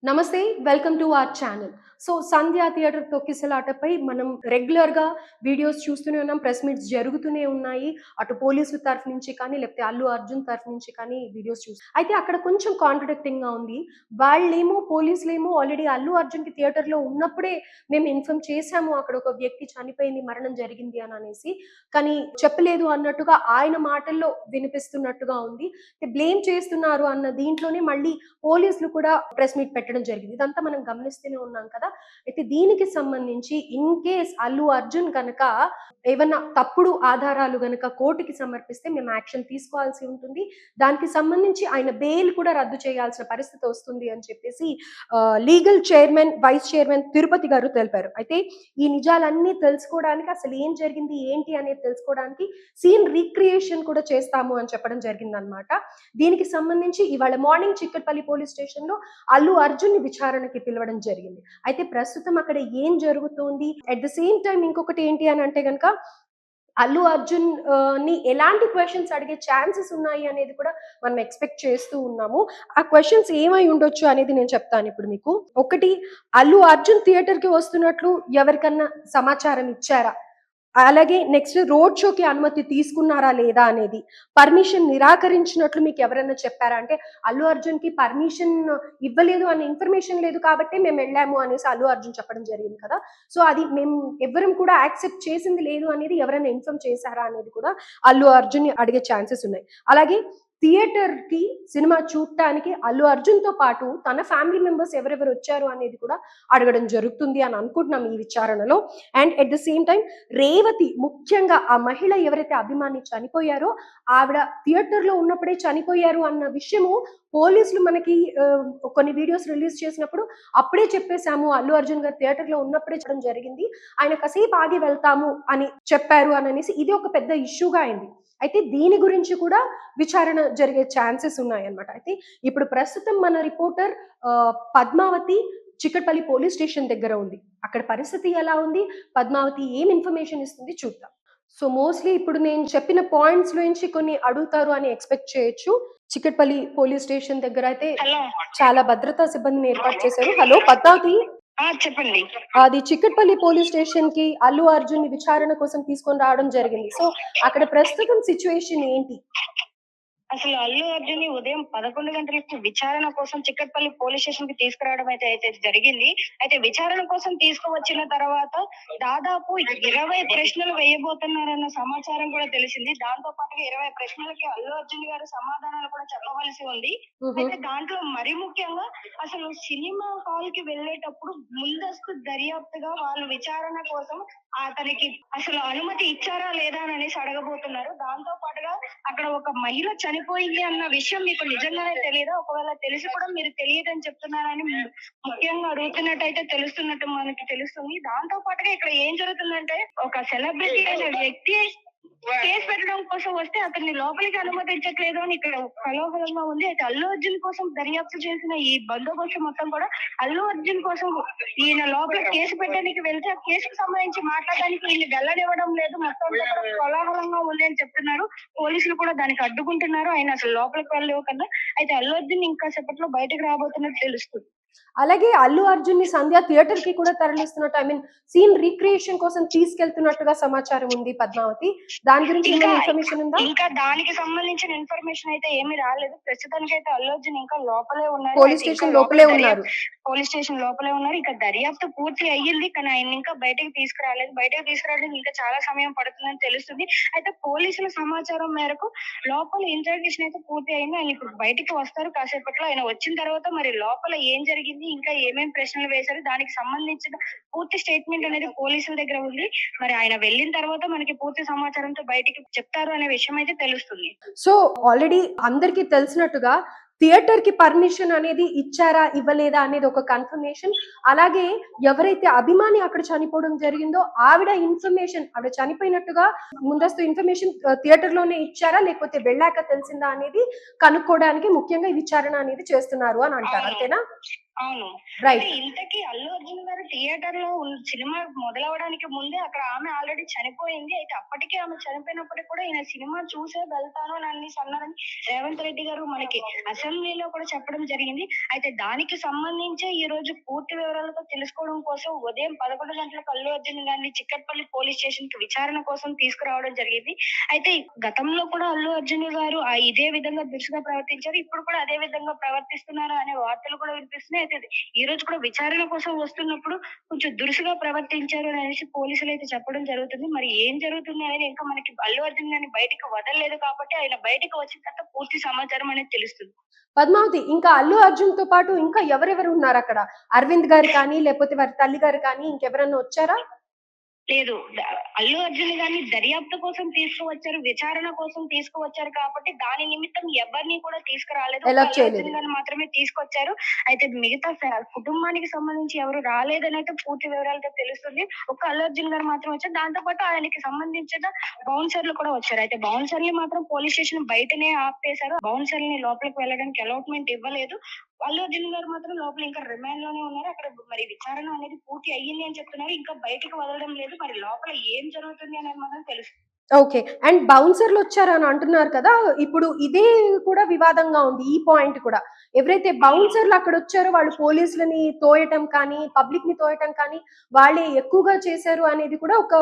నమస్తే, welcome to our channel. So, Sandhya theatre తొక్కిసలాటపై మనం రెగ్యులర్‌గా వీడియోస్ చూస్తూనే ఉన్నాం. ప్రెస్ మీట్స్ జరుగుతూనే ఉన్నాయి. అటు పోలీసుల తరఫు నుంచి కానీ, లేకపోతే అల్లు అర్జున్ తరఫు నుంచి కానీ వీడియోస్ అయితే అక్కడ కొంచెం కాంట్రడిక్టింగ్‌గా ఉంది. పోలీసులేమో ఆల్రెడీ అల్లు అర్జున్‌కి థియేటర్‌లో ఉన్నప్పుడే మేము ఇన్ఫార్మ్ చేశాము. అక్కడ ఒక వ్యక్తి చనిపోయింది, మరణం జరిగింది అనేసి. కానీ చెప్పలేదు అన్నట్టుగా ఆయన మాటల్లో వినిపిస్తున్నట్టుగా ఉంది. బ్లేమ్ చేస్తున్నారు అన్న దీంట్లోనే మళ్ళీ పోలీసులు కూడా ప్రెస్ మీట్ పెట్టడం జరిగింది. ఇదంతా మనం గమనిస్తూనే ఉన్నాం కదా. అయితే దీనికి సంబంధించి ఇన్ కేస్ అల్లు అర్జున్ గనక ఏవన్నా తప్పుడు ఆధారాలు గనక కోర్టుకి సమర్పిస్తే మేము యాక్షన్ తీసుకోవాల్సి ఉంటుంది. దానికి సంబంధించి ఆయన బెయిల్ కూడా రద్దు చేయాల్సిన పరిస్థితి వస్తుంది అని చెప్పేసి legal chairman, vice chairman Tirupati garu తెలిపారు. అయితే ఈ నిజాలన్నీ తెలుసుకోవడానికి అసలు ఏం జరిగింది, ఏంటి అనేది తెలుసుకోవడానికి సీన్ రీక్రియేషన్ కూడా చేస్తాము అని చెప్పడం జరిగిందనమాట. దీనికి సంబంధించి ఇవాళ మార్నింగ్ చిక్కట్పల్లి పోలీస్ స్టేషన్ లో అల్లు అర్జున్ ని విచారణకి పిలవడం జరిగింది. అయితే ప్రస్తుతం అక్కడ ఏం జరుగుతోంది, అట్ ద సేమ్ టైం ఇంకొకటి ఏంటి అని అంటే గనక అల్లు అర్జున్ ని ఎలాంటి క్వశ్చన్స్ అడిగే ఛాన్సెస్ ఉన్నాయి అనేది కూడా మనం ఎక్స్పెక్ట్ చేస్తూ ఉన్నాము. ఆ క్వశ్చన్స్ ఏమై ఉండొచ్చు అనేది నేను చెప్తాను ఇప్పుడు మీకు. ఒకటి, అల్లు అర్జున్ థియేటర్ కి వస్తున్నట్లు ఎవరికన్నా సమాచారం ఇచ్చారా? అలాగే నెక్స్ట్ రోడ్ షోకి అనుమతి తీసుకున్నారా లేదా అనేది, పర్మిషన్ నిరాకరించినట్లు మీకు ఎవరైనా చెప్పారా? అంటే అల్లు అర్జున్ కి పర్మిషన్ ఇవ్వలేదు అనే ఇన్ఫర్మేషన్ లేదు కాబట్టి మేము వెళ్ళాము అనేసి అల్లు అర్జున్ చెప్పడం జరిగింది కదా. సో అది మేము ఎవ్వరం కూడా యాక్సెప్ట్ చేసింది లేదు అనేది ఎవరైనా ఇన్ఫార్మ్ చేశారా అనేది కూడా అల్లు అర్జున్ అడిగే ఛాన్సెస్ ఉన్నాయి. అలాగే థియేటర్ కి సినిమా చూడటానికి అల్లు అర్జున్ తో పాటు తన ఫ్యామిలీ మెంబర్స్ ఎవరెవరు వచ్చారు అనేది కూడా అడగడం జరుగుతుంది అని అనుకుంటున్నాం ఈ విచారణలో. And at the same time Revathi, ముఖ్యంగా ఆ మహిళ ఎవరైతే అభిమాని చనిపోయారో ఆవిడ థియేటర్ లో ఉన్నప్పుడే చనిపోయారు అన్న విషయము పోలీసులు మనకి కొన్ని వీడియోస్ రిలీజ్ చేసినప్పుడు అప్పుడే చెప్పేశాము, అల్లు అర్జున్ గారు థియేటర్ లో ఉన్నప్పుడే చెప్పడం జరిగింది, ఆయన కాసేపు ఆగి వెళ్తాము అని చెప్పారు అని అనేసి ఇది ఒక పెద్ద ఇష్యూగా అయింది. అయితే దీని గురించి కూడా విచారణ జరిగే ఛాన్సెస్ ఉన్నాయన్నమాట. అయితే ఇప్పుడు ప్రస్తుతం మన reporter Padmavati Chikkadpally police station దగ్గర ఉంది. అక్కడ పరిస్థితి ఎలా ఉంది, పద్మావతి ఏం ఇన్ఫర్మేషన్ ఇస్తుంది చూద్దాం. సో మోస్ట్లీ ఇప్పుడు నేను చెప్పిన పాయింట్స్ నుంచి కొన్ని అడుగుతారు అని ఎక్స్పెక్ట్ చేయొచ్చు. చిక్కట్పల్లి పోలీస్ స్టేషన్ దగ్గర అయితే చాలా భద్రతా సిబ్బందిని ఏర్పాటు చేశారు. హలో పద్మావతి, చెప్పండి. అది చిక్కట్పల్లి పోలీస్ స్టేషన్ కి అల్లు అర్జున్ ని విచారణ కోసం తీసుకొని రావడం జరిగింది. సో అక్కడ ప్రస్తుతం సిచ్యువేషన్ ఏంటి? అసలు అల్లు అర్జున్ ని ఉదయం 11 గంటలకు విచారణ కోసం చిక్కట్పల్లి పోలీస్ స్టేషన్ కి తీసుకురావడం అయితే జరిగింది. అయితే విచారణ కోసం తీసుకువచ్చిన తర్వాత దాదాపు 20 ప్రశ్నలు వేయబోతున్నారన్న సమాచారం కూడా తెలిసింది. దాంతో పాటుగా 20 ప్రశ్నలకి అల్లు అర్జున్ గారు సమాధానాలు కూడా చెప్పవలసి ఉంది. అయితే దాంట్లో మరి ముఖ్యంగా అసలు సినిమా హాల్ కి వెళ్ళేటప్పుడు ముందస్తు దర్యాప్తుగా వాళ్ళు విచారణ కోసం అతనికి అసలు అనుమతి ఇచ్చారా లేదా అనేసి అడగబోతున్నారు. దాంతో పాటుగా అక్కడ ఒక మహిళ చనిపోయింది అన్న విషయం మీకు నిజంగానే తెలియదా? ఒకవేళ తెలిసి కూడా మీరు తెలియదని చెప్తున్నారని ముఖ్యంగా అడుగుతున్నట్టయితే తెలుస్తున్నట్టు మనకి తెలుస్తుంది. దాంతో పాటుగా ఇక్కడ ఏం జరుగుతుందంటే ఒక సెలబ్రిటీ అనే వ్యక్తి కేసు పెట్టడం కోసం వస్తే అతన్ని లోపలికి అనుమతించట్లేదు అని ఇక్కడ కలోహలంగా ఉంది. అయితే అల్లు అర్జున్ కోసం దర్యాప్తు చేసిన ఈ బందోబస్తు మొత్తం కూడా అల్లు అర్జున్ కోసం ఈయన లోపల కేసు పెట్టడానికి వెళ్తే ఆ కేసుకు సంబంధించి మాట్లాడడానికి ఈయన వెళ్ళనివ్వడం లేదు. మొత్తం కోలాహలంగా ఉంది అని చెప్తున్నారు. పోలీసులు కూడా దానికి అడ్డుకుంటున్నారు. ఆయన అసలు లోపలికి వెళ్ళలేకుండా. అయితే అల్లు అర్జున్ ఇంకా సేపట్లో బయటకు రాబోతున్నట్టు తెలుస్తుంది. అలాగే అల్లు అర్జున్ ని సంధ్య థియేటర్ కి కూడా తరలిస్తున్నట్టు, ఐ మీన్ సీన్ రీక్రియేషన్ కోసం తీసుకెళ్తున్నట్టుగా సమాచారం ఉంది పద్మావతి. దాని గురించి ఇన్ఫర్మేషన్ ఉందా? ఇంకా దానికి సంబంధించిన ఇన్ఫర్మేషన్ అయితే ఏమీ రాలేదు. ప్రస్తుతానికి అయితే అల్లు అర్జున్ ఇంకా లోపలే ఉన్నారు. పోలీస్ స్టేషన్ లోపలే ఉన్నారు. పోలీస్ స్టేషన్ లోపలే ఉన్నారు. ఇక దర్యాప్తు పూర్తి అయ్యింది, కానీ ఆయన ఇంకా బయటకు తీసుకురాలేదు. బయటకు తీసుకురావడానికి ఇంకా చాలా సమయం పడుతుందని తెలుస్తుంది. అయితే పోలీసుల సమాచారం మేరకు లోపల ఇంటరాగేషన్ అయితే పూర్తి అయింది. ఆయన ఇప్పుడు బయటకు వస్తారు కాసేపట్లో. ఆయన వచ్చిన తర్వాత మరి లోపల ఏం జరిగింది, ఇంకా ఏమేం ప్రశ్నలు వేశారు, దానికి సంబంధించిన పూర్తి స్టేట్మెంట్ అనేది పోలీసుల దగ్గర ఉంది. మరి ఆయన వెళ్ళిన తర్వాత మనకి పూర్తి సమాచారంతో బయటికి చెప్తారు అనే విషయం అయితే తెలుస్తుంది. సో ఆల్రెడీ అందరికీ తెలిసినట్టుగా థియేటర్ కి పర్మిషన్ అనేది ఇచ్చారా ఇవ్వలేదా అనేది ఒక కన్ఫర్మేషన్. అలాగే ఎవరైతే అభిమాని అక్కడ చనిపోవడం జరిగిందో ఆవిడ చనిపోయినట్టుగా ముందస్తు ఇన్ఫర్మేషన్ థియేటర్ లోనే ఇచ్చారా లేకపోతే వెళ్ళాక తెలిసిందా అనేది కనుక్కోవడానికి ముఖ్యంగా ఈ విచారణ అనేది చేస్తున్నారు అని అంటారు. అంతేనా? అవును. రైట్. అయితే ఇంతకీ అల్లు అర్జున్ గారు థియేటర్‌లో సినిమా మొదలవ్వడానికి ముందే అక్కడ ఆమె ఆల్రెడీ చనిపోయింది. అయితే అప్పటికే ఆమె చనిపోయినప్పటికి కూడా ఈయన సినిమా చూసే వెళ్తాను అని అనేసి అన్నారని రేవంత్ రెడ్డి గారు మనకి అసెంబ్లీలో కూడా చెప్పడం జరిగింది. అయితే దానికి సంబంధించే ఈరోజు పూర్తి వివరాలతో తెలుసుకోవడం కోసం ఉదయం 11 గంటలకు అల్లు అర్జున్ గారిని చిక్కట్పల్లి పోలీస్ స్టేషన్‌కి విచారణ కోసం తీసుకురావడం జరిగింది. అయితే గతంలో కూడా అల్లు అర్జున్ గారు ఇదే విధంగా దురుసుగా ప్రవర్తించారు. ఇప్పుడు కూడా అదే విధంగా ప్రవర్తిస్తున్నారు అనే వార్తలు కూడా వినిపిస్తున్నాయి. అయితే ఈ రోజు కూడా విచారణ కోసం వస్తున్నప్పుడు కొంచెం దురుసుగా ప్రవర్తించారు అనేసి పోలీసులైతే చెప్పడం జరుగుతుంది. మరి ఏం జరుగుతుంది అనేది ఇంకా మనకి అల్లు అర్జున్ గారిని బయటికి వదలలేదు కాబట్టి ఆయన బయటికి వచ్చిన తర్వాత పూర్తి సమాచారం అనేది తెలుస్తుంది. పద్మావతి, ఇంకా అల్లు అర్జున్‌తో పాటు ఇంకా ఎవరెవరు ఉన్నారక్కడ? అరవింద్ గారు కానీ, లేపోతే వారి తల్లి గారు కానీ ఇంకెవరన్నా వచ్చారా? లేదు. అల్లు అర్జున్ గారిని దర్యాప్తు కోసం తీసుకువచ్చారు. విచారణ కోసం తీసుకువచ్చారు కాబట్టి దాని నిమిత్తం ఎవరిని కూడా తీసుకురాలేదు. ఒక్క అలౌ అల్లు చేయలేదు. అర్జున్ గారిని మాత్రమే తీసుకొచ్చారు. అయితే మిగతా కుటుంబానికి సంబంధించి ఎవరు రాలేదనైతే పూర్తి వివరాలతో తెలుస్తుంది. ఒక్క అల్లు అర్జున్ గారు మాత్రం వచ్చారు. దాంతో పాటు ఆయనకి సంబంధించిన బౌన్సర్‌లు కూడా వచ్చారు. అయితే బౌన్సర్‌ని మాత్రం పోలీస్ స్టేషన్ బయటనే ఆపేశారు. బౌన్సర్‌ని లోపలికి వెళ్ళడానికి అలాట్‌మెంట్ ఇవ్వలేదు. అల్లు అర్జున్ గారు మాత్రం లోపల ఇంకా రిమాండ్ లోనే ఉన్నారు. అక్కడ మరి విచారణ అనేది పూర్తి అయ్యింది అని చెప్తున్నారు. ఇంకా బయటకు వదలడం లేదు. మరి లోపల ఏం జరుగుతుంది అనేది మాత్రం తెలుసు. ఓకే. అండ్ బౌన్సర్‌లొచ్చారని అంటున్నారు కదా! ఇప్పుడు ఇదే కూడా వివాదంగా ఉంది. ఈ పాయింట్ కూడా. ఎవరైతే అవును. బౌన్సర్‌లు అక్కడొచ్చారో వాళ్ళు పోలీసులని తోయటం కానీ, పబ్లిక్‌ని తోయటం కానీ, వాళ్ళే ఎక్కువగా చేశారు అనేది కూడా ఒక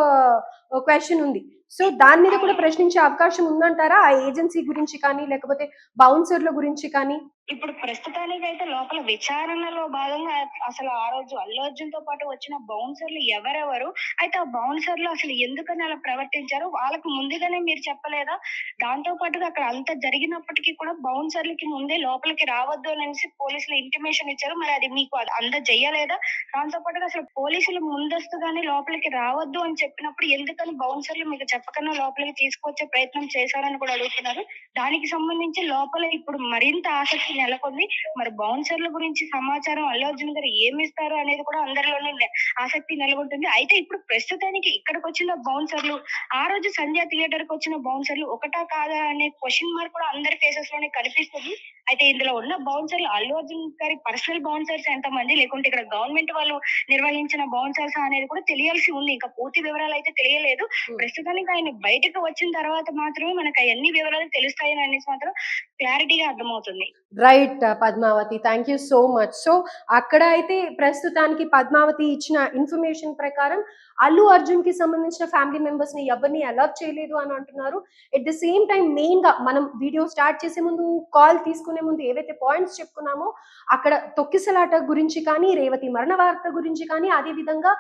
క్వెషన్ ఉంది. సో, దాని మీద కూడా అవును. ప్రశ్నించే అవకాశం ఉందంటారా? ఆ ఏజెన్సీ గురించి కానీ, లేకపోతే బౌన్సర్‌ల గురించి కానీ? ఇప్పుడు ప్రస్తుతానికైతే లోపల విచారణలో భాగంగా అసలు ఆ రోజు అల్లు అర్జున్‌తో పాటు వచ్చిన బౌన్సర్‌లు ఎవరెవరు? అయితే ఆ బౌన్సర్‌లు అసలు ఎందుకని అలా ప్రవర్తించారు? వాళ్ళకి ముందుగానే మీరు చెప్పలేదా? దాంతో పాటుగా అక్కడ అంత జరిగినప్పటికీ కూడా బౌన్సర్‌లకి ముందే లోపలికి రావద్దు అనేసి పోలీసులు ఇంటిమేషన్ ఇచ్చారు. మరి అది మీకు అందజేయలేదా? దాంతో పాటుగా అసలు పోలీసులు ముందస్తుగానే లోపలికి రావద్దు అని చెప్పినప్పుడు ఎందుకని బౌన్సర్‌లు మీకు చెప్పకుండా లోపలికి తీసుకొచ్చే ప్రయత్నం చేశారని కూడా అడుగుతున్నారు. దానికి సంబంధించి లోపల ఇప్పుడు మరింత ఆసక్తి నెలకొంది. మరి బౌన్సర్‌ల గురించి సమాచారం అల్లు అర్జున్ గారు ఏమిస్తారు అనేది కూడా అందరిలోనే ఆసక్తి నెలకొంటుంది. అయితే ఇప్పుడు ప్రస్తుతానికి ఇక్కడికొచ్చిన బౌన్సర్‌లు, ఆ రోజు సంధ్య థియేటర్‌కొచ్చిన బౌన్సర్‌లు ఒకటా కాదా అనే క్వెషన్ మార్క్ కూడా అందరి ఫేసెస్ లోనే కనిపిస్తుంది. అయితే ఇందులో ఉన్న బౌన్సర్‌లు అల్లు అర్జున్ గారి పర్సనల్ బౌన్సర్స్ ఎంతమంది? లేకుంటే ఇక్కడ గవర్నమెంట్ వాళ్ళు నిర్వహించిన బౌన్సర్సా అనేది కూడా తెలియాల్సి ఉంది. ఇంకా పూర్తి వివరాలైతే తెలియలేదు. ప్రస్తుతానికి ఆయన బయటకు వచ్చిన తర్వాత మాత్రమే మనకు అయన్ని వివరాలు తెలుస్తాయని అనేసి మాత్రం క్లారిటీగా అర్థమవుతుంది. Right Padmavati. Thank you so much. So, అక్కడ అయితే ప్రస్తుతానికి పద్మావతి ఇచ్చిన ఇన్ఫర్మేషన్ ప్రకారం అల్లు అర్జున్‌కి సంబంధించిన ఫ్యామిలీ మెంబర్స్‌ని ఎవరిని అలౌ చేయలేదు అని అంటున్నారు. ఎట్ ద సేమ్ టైమ్ మెయిన్‌గా మనం వీడియో స్టార్ట్ చేసే ముందు, కాల్ తీసుకునే ముందు ఏవైతే పాయింట్స్ చెప్పుకున్నామో, అక్కడ తొక్కిసలాట గురించి కానీ, రేవతి మరణ వార్త గురించి కానీ, అదే విధంగా